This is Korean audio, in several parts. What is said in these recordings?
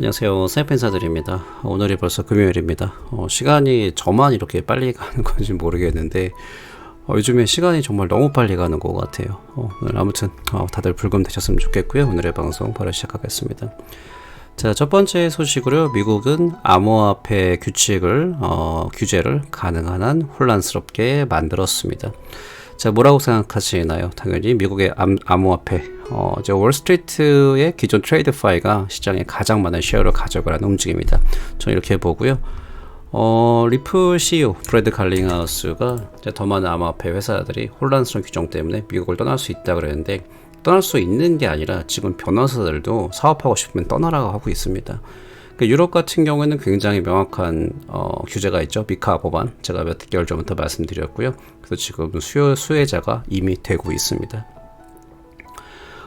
안녕하세요. 사이펜사들입니다. 오늘이 벌써 금요일입니다. 시간이 저만 이렇게 빨리 가는 건지 모르겠는데 요즘에 시간이 정말 너무 빨리 가는 것 같아요. 오늘 아무튼 다들 불금 되셨으면 좋겠고요. 오늘의 방송 바로 시작하겠습니다. 자, 첫 번째 소식으로 미국은 암호화폐 규제를 가능한 한 혼란스럽게 만들었습니다. 자, 뭐라고 생각하시나요? 당연히 미국의 암호화폐, 이제 월스트리트의 기존 트레이드파이가 시장에 가장 많은 쉐어를 가져가는 움직임입니다. 저는 이렇게 보고요. 리플 CEO 브래드 갈링하우스가 이제 더 많은 암호화폐 회사들이 혼란스러운 규정 때문에 미국을 떠날 수 있다 그랬는데, 떠날 수 있는 게 아니라 지금 변호사들도 사업하고 싶으면 떠나라고 하고 있습니다. 유럽 같은 경우에는 굉장히 명확한 규제가 있죠. 미카 법안, 제가 몇 개월 전부터 말씀드렸고요. 그래서 지금 수혜자가 이미 되고 있습니다.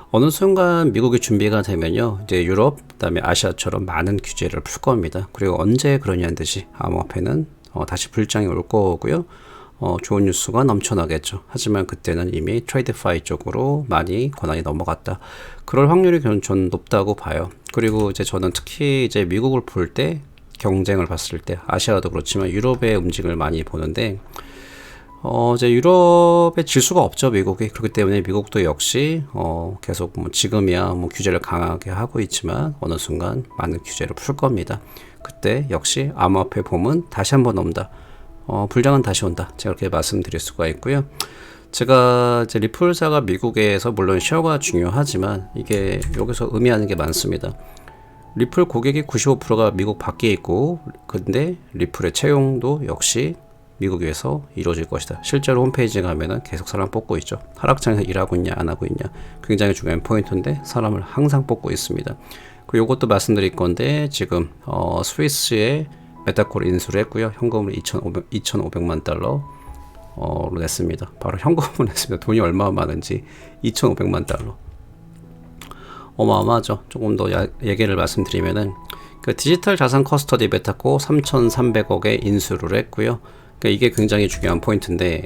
어느 순간 미국이 준비가 되면요, 이제 유럽, 그다음에 아시아처럼 많은 규제를 풀 겁니다. 그리고 언제 그러냐는 듯이 암호화폐는 다시 불장이 올 거고요. 좋은 뉴스가 넘쳐나겠죠. 하지만 그때는 이미 트레이드파이 쪽으로 많이 권한이 넘어갔다. 그럴 확률이 전 높다고 봐요. 그리고 이제 저는 특히 이제 미국을 볼 때, 경쟁을 봤을 때, 아시아도 그렇지만 유럽의 움직임을 많이 보는데, 이제 유럽에 질 수가 없죠, 미국이. 그렇기 때문에 미국도 역시 계속 지금이야 규제를 강하게 하고 있지만 어느 순간 많은 규제를 풀 겁니다. 그때 역시 암호화폐 봄은 다시 한번 온다. 불장은 다시 온다. 제가 그렇게 말씀드릴 수가 있고요. 제가 이제 리플사가 미국에서 물론 쉐어가 중요하지만 이게 여기서 의미하는 게 많습니다. 리플 고객이 95%가 미국 밖에 있고, 근데 리플의 채용도 역시 미국에서 이루어질 것이다. 실제로 홈페이지에 가면은 계속 사람 뽑고 있죠. 하락장에서 일하고 있냐 안 하고 있냐 굉장히 중요한 포인트인데 사람을 항상 뽑고 있습니다. 그리고 이것도 말씀드릴 건데, 지금 스위스의 메타콜 인수를 했고요. 현금으로 2,500만 달러로 냈습니다. 바로 현금으로 냈습니다. 돈이 얼마나 많은지. 2,500만 달러. 어마어마하죠. 조금 더 얘기를 말씀드리면은, 그 디지털 자산 커스터디 메타코 3,300억에 인수를 했고요. 그러니까 이게 굉장히 중요한 포인트인데,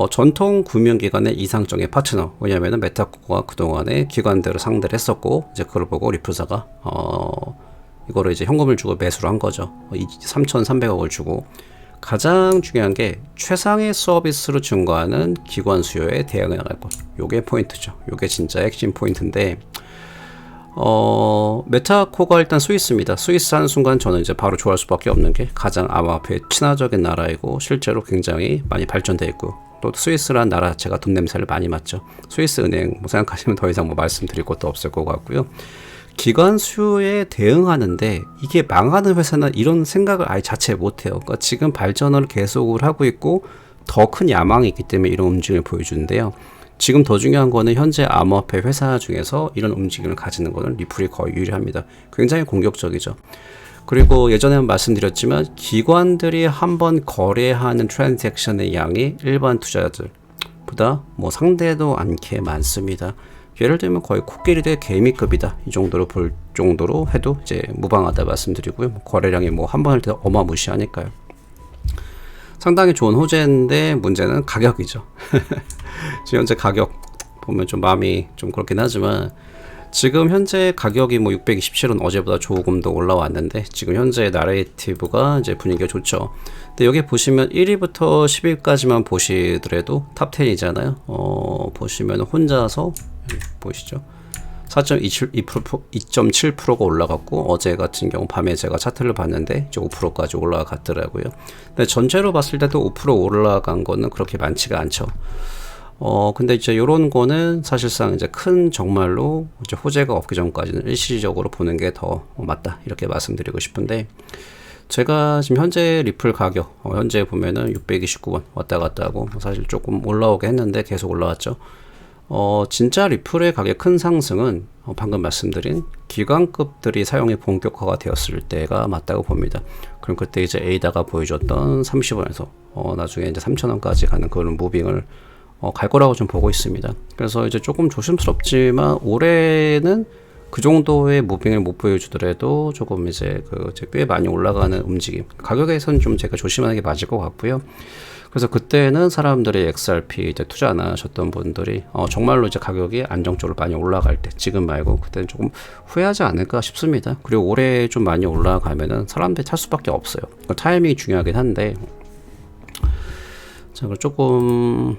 전통 금융기관의 이상적인 파트너. 왜냐면은 메타코가 그동안에 기관들을 상대를 했었고, 이제 그걸 보고 리플사가 이거를 이제 현금을 주고 매수를 한 거죠. 3,300억을 주고. 가장 중요한 게 최상의 서비스로 증가하는 기관 수요에 대응해 나갈 것. 요게 포인트죠. 요게 진짜 핵심 포인트인데, 메타코가 일단 스위스입니다. 스위스 하는 순간 저는 이제 바로 좋아할 수밖에 없는 게 가장 암호화폐 친화적인 나라이고 실제로 굉장히 많이 발전되어 있고, 또 스위스라는 나라 자체가 돈 냄새를 많이 맡죠. 스위스 은행 생각하시면 더 이상 말씀드릴 것도 없을 것 같고요. 기관 수요에 대응하는데 이게 망하는 회사는 이런 생각을 아예 자체 못해요. 그러니까 지금 발전을 계속을 하고 있고 더 큰 야망이 있기 때문에 이런 움직임을 보여주는데요. 지금 더 중요한 거는 현재 암호화폐 회사 중에서 이런 움직임을 가지는 거는 리플이 거의 유리합니다. 굉장히 공격적이죠. 그리고 예전에 말씀드렸지만 기관들이 한번 거래하는 트랜잭션의 양이 일반 투자자들보다 상대도 않게 많습니다. 예를 들면 거의 코끼리 대 개미급이다. 이 정도로 볼 정도로 해도 이제 무방하다 말씀드리고요. 거래량이 한 번 할 때 어마무시하니까요. 상당히 좋은 호재인데 문제는 가격이죠. 지금 현재 가격 보면 좀 마음이 좀 그렇긴 하지만, 지금 현재 가격이 627원, 어제보다 조금 더 올라왔는데 지금 현재 나레이티브가 이제 분위기가 좋죠. 근데 여기 보시면 1위부터 10위까지만 보시더라도 탑 10이잖아요. 보시면 혼자서 보이시죠? 2.7%가 올라갔고, 어제 같은 경우 밤에 제가 차트를 봤는데 이제 5%까지 올라갔더라고요. 근데 전체로 봤을 때도 5% 올라간 거는 그렇게 많지가 않죠. 근데 이제 요런 거는 사실상 이제 큰 정말로 이제 호재가 없기 전까지는 일시적으로 보는 게 더 맞다. 이렇게 말씀드리고 싶은데, 제가 지금 현재 리플 가격, 현재 보면은 629원 왔다 갔다 하고, 사실 조금 올라오게 했는데 계속 올라왔죠. 진짜 리플의 가격 큰 상승은 방금 말씀드린 기관급들이 사용이 본격화가 되었을 때가 맞다고 봅니다. 그럼 그때 이제 에이다가 보여줬던 30원에서 나중에 이제 3,000원까지 가는 그런 무빙을 갈 거라고 좀 보고 있습니다. 그래서 이제 조금 조심스럽지만 올해는 그 정도의 무빙을 못 보여주더라도 조금 이제 꽤 많이 올라가는 움직임, 가격에선 좀 제가 조심하는 게 맞을 것 같고요. 그래서 그때는 사람들이 XRP 이제 투자 안 하셨던 분들이 정말로 이제 가격이 안정적으로 많이 올라갈 때, 지금 말고 그때는 조금 후회하지 않을까 싶습니다. 그리고 올해 좀 많이 올라가면은 사람들이 탈 수밖에 없어요. 그 타이밍이 중요하긴 한데, 자, 그 조금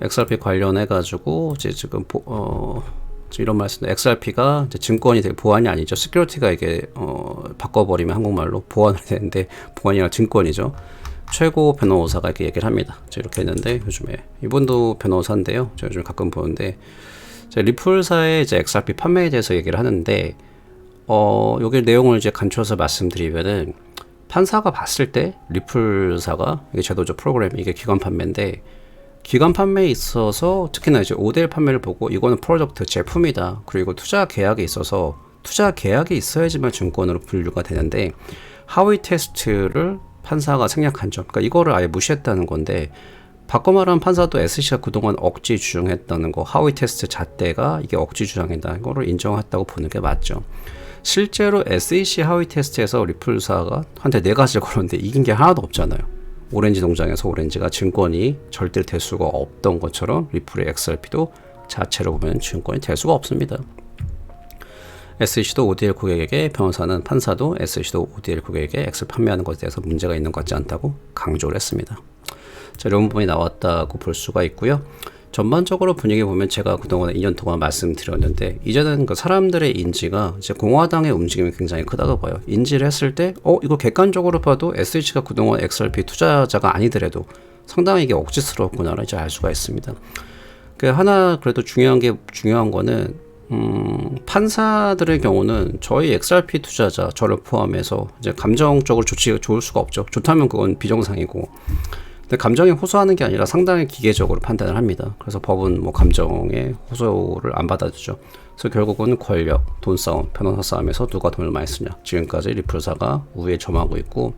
XRP 관련해 가지고 이제 지금 이런 말씀, XRP가 이제 증권이 되게 보안이 아니죠. 시큐리티가 이게 바꿔버리면 한국말로 보안이 되는데, 보안이 아니라 증권이죠. 최고 변호사가 이렇게 얘기를 합니다. 이렇게 했는데, 요즘에 이분도 변호사인데요. 제가 요즘 가끔 보는데, 리플사의 이제 XRP 판매에 대해서 얘기를 하는데, 여기 내용을 이제 간추려서 말씀드리면은, 판사가 봤을 때 리플사가 이게 제도적 프로그램, 이게 기관 판매인데, 기관 판매에 있어서 특히나 이제 5대1 판매를 보고 이거는 프로덕트 제품이다. 그리고 투자 계약에 있어서 투자 계약이 있어야지만 증권으로 분류가 되는데, 하위 테스트를 판사가 생략한 점, 그러니까 이거를 아예 무시했다는 건데, 바꿔 말하면 판사도 SEC가 그동안 억지 주장했다는 거, 하위 테스트 잣대가 이게 억지 주장이다, 이거를 인정했다고 보는 게 맞죠. 실제로 SEC 하위 테스트에서 리플사가 한테 4가지를 걸었는데 이긴 게 하나도 없잖아요. 오렌지 농장에서 오렌지가 증권이 절대 될 수가 없던 것처럼 리플의 XRP도 자체로 보면 증권이 될 수가 없습니다. SEC도 ODL 고객에게, 변호사는 판사도 SEC도 ODL 고객에게 엑셀 판매하는 것에 대해서 문제가 있는 것 같지 않다고 강조를 했습니다. 자, 이런 부분이 나왔다고 볼 수가 있고요. 전반적으로 분위기 보면 제가 그동안 2년 동안 말씀드렸는데, 이제는 그 사람들의 인지가 이제 공화당의 움직임이 굉장히 크다고 봐요. 인지를 했을 때, 이거 객관적으로 봐도 SH가 그동안 XRP 투자자가 아니더라도 상당히 이게 억지스러웠구나를 이제 알 수가 있습니다. 그 하나 그래도 중요한 거는, 판사들의 경우는 저희 XRP 투자자, 저를 포함해서 이제 감정적으로 좋을 수가 없죠. 좋다면 그건 비정상이고, 근데 감정에 호소하는 게 아니라 상당히 기계적으로 판단을 합니다. 그래서 법은 뭐 감정에 호소를 안 받아주죠. 그래서 결국은 권력, 돈 싸움, 변호사 싸움에서 누가 돈을 많이 쓰냐. 지금까지 리플사가 우위에 점하고 있고,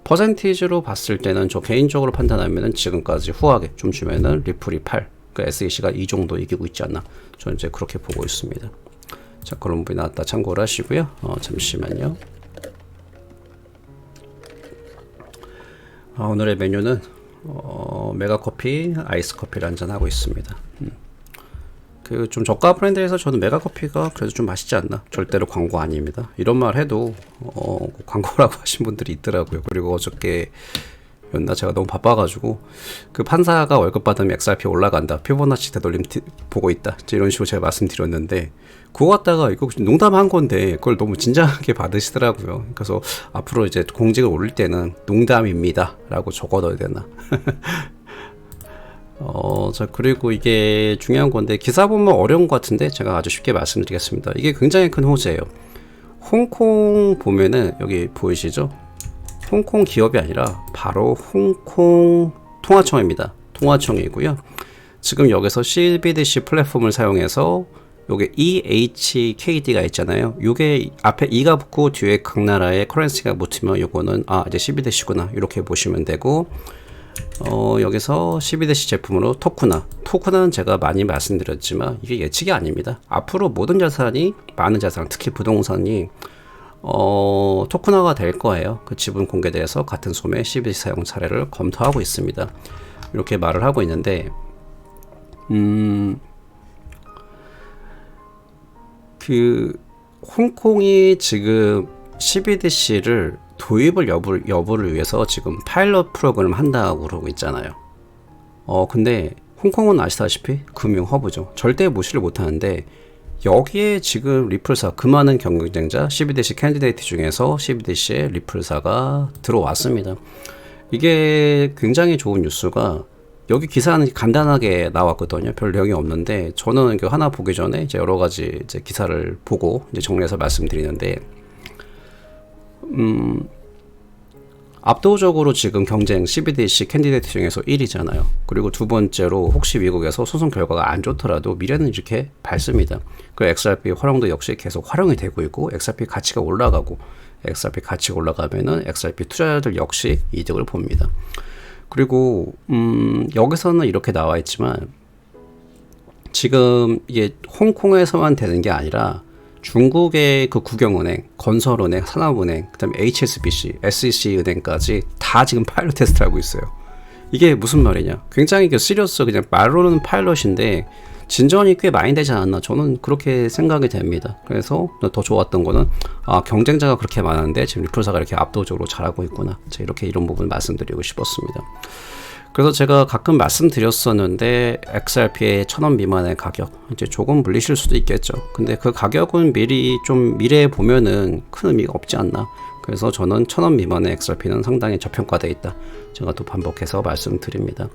퍼센티지로 봤을 때는 저 개인적으로 판단하면은 지금까지 후하게 좀 주면은 리플이 8, 그러니까 SEC가 이 정도 이기고 있지 않나. 저는 이제 그렇게 보고 있습니다. 자, 그런 부분이 나왔다 참고를 하시고요. 잠시만요. 오늘의 메뉴는 메가커피, 아이스커피를 한잔 하고 있습니다. 그 좀 저가 브랜드에서 저는 메가커피가 그래도 좀 맛있지 않나. 절대로 광고 아닙니다. 이런 말 해도 광고라고 하신 분들이 있더라고요. 그리고 어저께였나 제가 너무 바빠가지고, 그 판사가 월급 받으면 XRP 올라간다, 피보나치 되돌림 보고 있다, 이런 식으로 제가 말씀드렸는데, 그거 갖다가 이거 농담한 건데 그걸 너무 진지하게 받으시더라고요. 그래서 앞으로 이제 공직을 올릴 때는 농담입니다 라고 적어둬야 되나. 자, 그리고 이게 중요한 건데, 기사 보면 어려운 것 같은데 제가 아주 쉽게 말씀드리겠습니다. 이게 굉장히 큰 호재예요. 홍콩 보면은 여기 보이시죠? 홍콩 기업이 아니라 바로 홍콩 통화청입니다. 통화청이고요. 지금 여기서 CBDC 플랫폼을 사용해서 요게 EHKD가 있잖아요. 요게 앞에 2가 붙고 뒤에 각 나라의 커런시가 붙으면 요거는 이제 CBDC구나, 이렇게 보시면 되고, 여기서 CBDC 제품으로 토크나는 제가 많이 말씀드렸지만 이게 예측이 아닙니다. 앞으로 모든 자산이, 많은 자산, 특히 부동산이 토크나가 될 거예요. 그 지분 공개대에서 같은 소매 CBDC 사용 사례를 검토하고 있습니다. 이렇게 말을 하고 있는데, 그 홍콩이 지금 CBDC를 도입을 여부를 위해서 지금 파일럿 프로그램을 한다고 그러고 있잖아요. 근데 홍콩은 아시다시피 금융 허브죠. 절대 무시를 못하는데, 여기에 지금 리플사, 그 많은 경쟁자 CBDC 캔디데이트 중에서 CBDC에 리플사가 들어왔습니다. 이게 굉장히 좋은 뉴스가, 여기 기사는 간단하게 나왔거든요. 별 내용이 없는데, 저는 그 하나 보기 전에 이제 여러 가지 이제 기사를 보고 이제 정리해서 말씀드리는데, 압도적으로 지금 경쟁 CBDC 캔디데이트 중에서 1위잖아요. 그리고 두 번째로, 혹시 미국에서 소송 결과가 안 좋더라도 미래는 이렇게 밝습니다. 그 XRP 활용도 역시 계속 활용이 되고 있고, XRP 가치가 올라가고, XRP 가치가 올라가면은 XRP 투자자들 역시 이득을 봅니다. 그리고 여기서는 이렇게 나와 있지만, 지금 이게 홍콩에서만 되는 게 아니라 중국의 그 국영은행, 건설은행, 산업은행, 그다음에 HSBC, SEC은행까지 다 지금 파일럿 테스트를 하고 있어요. 이게 무슨 말이냐? 굉장히 시리어스 그냥 말로는 파일럿인데 진전이 꽤 많이 되지 않았나? 저는 그렇게 생각이 됩니다. 그래서 더 좋았던 거는 경쟁자가 그렇게 많은데 지금 리플사가 이렇게 압도적으로 잘하고 있구나. 이렇게 이런 부분 말씀드리고 싶었습니다. 그래서 제가 가끔 말씀드렸었는데 XRP의 1,000원 미만의 가격 이제 조금 물리실 수도 있겠죠. 근데 그 가격은 미리 좀 미래에 보면은 큰 의미가 없지 않나. 그래서 저는 1,000원 미만의 XRP는 상당히 저평가되어 있다. 제가 또 반복해서 말씀드립니다.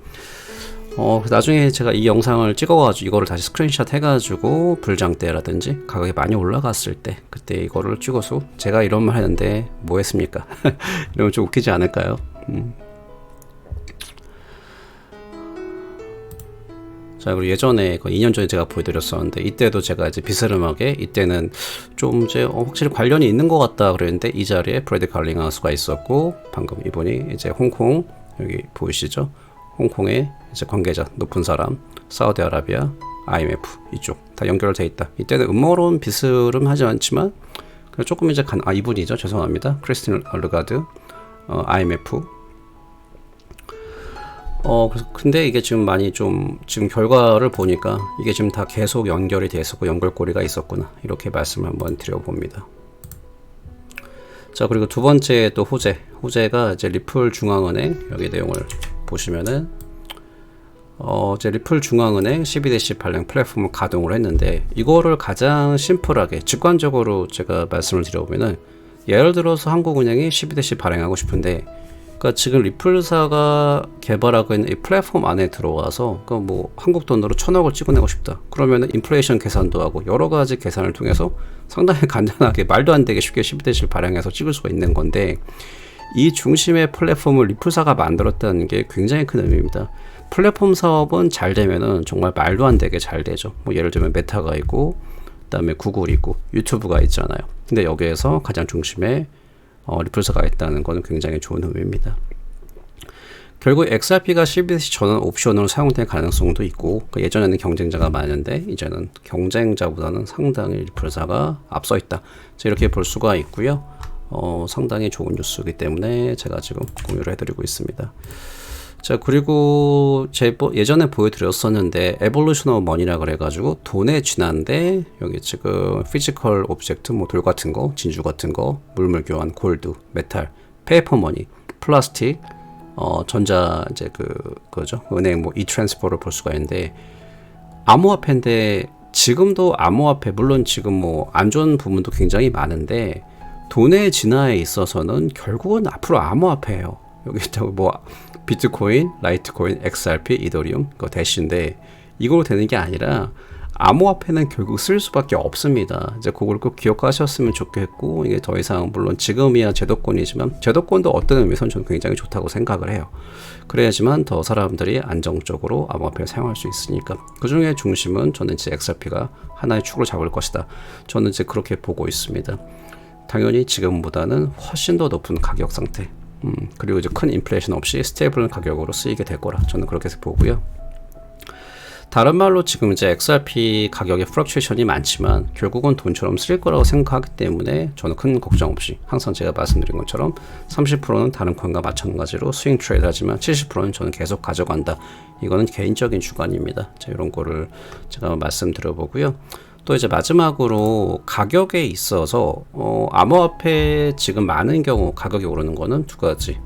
나중에 제가 이 영상을 찍어가지고 이거를 다시 스크린샷 해가지고 불장 때라든지 가격이 많이 올라갔을 때 그때 이거를 찍어서 제가 이런 말 하는데 뭐 했습니까? 이러면 좀 웃기지 않을까요? 자, 그리고 예전에 2년 전에 제가 보여드렸었는데 이때도 제가 이제 비스름하게 이때는 좀 이제 확실히 관련이 있는 것 같다 그랬는데 이 자리에 프레드 칼링하우스가 있었고 방금 이분이 이제 홍콩 여기 보이시죠? 홍콩의 이제 관계자 높은 사람 사우디아라비아 IMF 이쪽 다 연결돼 있다. 이때는 음모론 비스름하지 않지만 조금 이제 이분이죠. 죄송합니다. 크리스틴 얼르가드 IMF 그래서 근데 이게 지금 많이 좀 지금 결과를 보니까 이게 지금 다 계속 연결이 돼 있었고 연결고리가 있었구나 이렇게 말씀을 한번 드려봅니다. 자, 그리고 두 번째 또 호재가 이제 리플 중앙은행 여기 내용을 보시면은 이제 리플 중앙은행 12-10 발행 플랫폼을 가동을 했는데 이거를 가장 심플하게 직관적으로 제가 말씀을 드려보면은 예를 들어서 한국은행이 12-10 발행하고 싶은데 그러니까 지금 리플사가 개발하고 있는 이 플랫폼 안에 들어와서 그러니까 뭐 한국 돈으로 1,000억을 찍어내고 싶다. 그러면은 인플레이션 계산도 하고 여러 가지 계산을 통해서 상당히 간단하게 말도 안 되게 쉽게 12-10 발행해서 찍을 수가 있는 건데 이 중심의 플랫폼을 리플사가 만들었다는 게 굉장히 큰 의미입니다. 플랫폼 사업은 잘 되면은 정말 말도 안 되게 잘 되죠. 뭐 예를 들면 메타가 있고 그다음에 구글이 있고 유튜브가 있잖아요. 근데 여기에서 가장 중심에 리플사가 있다는 것은 굉장히 좋은 의미입니다. 결국 XRP가 CBDC 전원 옵션으로 사용될 가능성도 있고 예전에는 경쟁자가 많은데 이제는 경쟁자보다는 상당히 리플사가 앞서 있다. 이렇게 볼 수가 있고요. 상당히 좋은 뉴스이기 때문에 제가 지금 공유를 해드리고 있습니다. 자, 그리고 예전에 보여드렸었는데 에볼루션 오브 머니라 그래가지고 돈의 진화인데 여기 지금 피지컬 오브젝트 뭐 돌 같은 거, 진주 같은 거, 물물 교환, 골드, 메탈, 페이퍼 머니, 플라스틱, 전자 이제 그거죠. 은행 뭐 이트랜스퍼를 볼 수가 있는데 암호화폐인데 지금도 암호화폐 물론 지금 뭐 안 좋은 부분도 굉장히 많은데 돈의 진화에 있어서는 결국은 앞으로 암호화폐예요. 여기 뭐 비트코인, 라이트코인, XRP, 이더리움, 대시인데 이걸로 되는 게 아니라 암호화폐는 결국 쓸 수밖에 없습니다. 이제 그걸 꼭 기억하셨으면 좋겠고 이게 더 이상 물론 지금이야 제도권이지만 제도권도 어떤 의미에서는 저는 굉장히 좋다고 생각을 해요. 그래야지만 더 사람들이 안정적으로 암호화폐를 사용할 수 있으니까 그 중에 중심은 저는 이제 XRP가 하나의 축으로 잡을 것이다. 저는 이제 그렇게 보고 있습니다. 당연히 지금보다는 훨씬 더 높은 가격 상태. 그리고 이제 큰 인플레이션 없이 스테이블한 가격으로 쓰이게 될 거라 저는 그렇게 보고요. 다른 말로 지금 이제 XRP 가격의 플럭추에이션이 많지만 결국은 돈처럼 쓰일 거라고 생각하기 때문에 저는 큰 걱정 없이 항상 제가 말씀드린 것처럼 30%는 다른 코인과 마찬가지로 스윙 트레이드 하지만 70%는 저는 계속 가져간다. 이거는 개인적인 주관입니다. 자, 이런 거를 제가 말씀드려보고요. 또 이제 마지막으로 가격에 있어서 암호화폐 지금 많은 경우 가격이 오르는 거는 두 가지.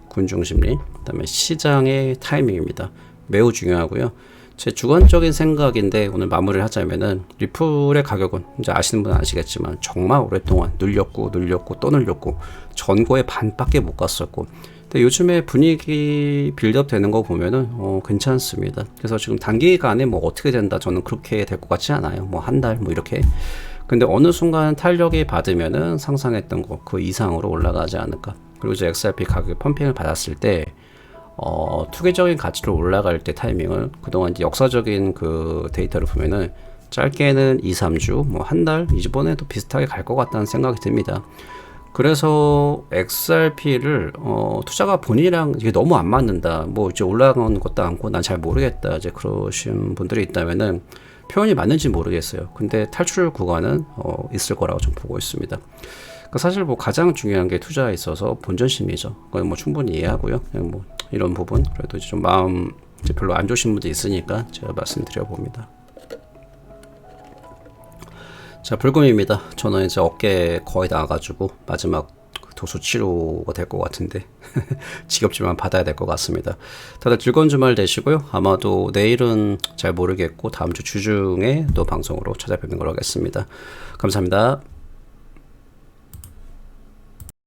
군중 심리, 그다음에 시장의 타이밍입니다. 매우 중요하고요. 제 주관적인 생각인데 오늘 마무리를 하자면은 리플의 가격은 이제 아시는 분은 아시겠지만 정말 오랫동안 눌렸고 또 눌렸고 전고의 반밖에 못 갔었고 근데 요즘에 분위기 빌드업 되는 거 보면은 괜찮습니다. 그래서 지금 단기간에 뭐 어떻게 된다 저는 그렇게 될 것 같지 않아요. 뭐 한 달 뭐 이렇게. 근데 어느 순간 탄력이 받으면은 상상했던 거 그 이상으로 올라가지 않을까. 그리고 이제 XRP 가격 펌핑을 받았을 때 투기적인 가치로 올라갈 때 타이밍을 그동안 이제 역사적인 그 데이터를 보면은 짧게는 2, 3주 뭐 한 달 이번에도 비슷하게 갈 것 같다는 생각이 듭니다. 그래서 XRP를 투자가 본인이랑 이게 너무 안 맞는다. 뭐 이제 올라가는 것도 않고 난 잘 모르겠다. 이제 그러신 분들이 있다면은 표현이 맞는지 모르겠어요. 근데 탈출 구간은 있을 거라고 좀 보고 있습니다. 그러니까 사실 뭐 가장 중요한 게 투자에 있어서 본전 심리죠. 그건 뭐 충분히 이해하고요. 그냥 뭐 이런 부분 그래도 이제 좀 마음 이제 별로 안 좋으신 분도 있으니까 제가 말씀드려 봅니다. 자, 불금입니다. 저는 이제 어깨 거의 나와가지고 마지막 도수 치료가 될 것 같은데 지겹지만 받아야 될 것 같습니다. 다들 즐거운 주말 되시고요. 아마도 내일은 잘 모르겠고 다음 주 주중에 또 방송으로 찾아뵙는 걸로 하겠습니다. 감사합니다.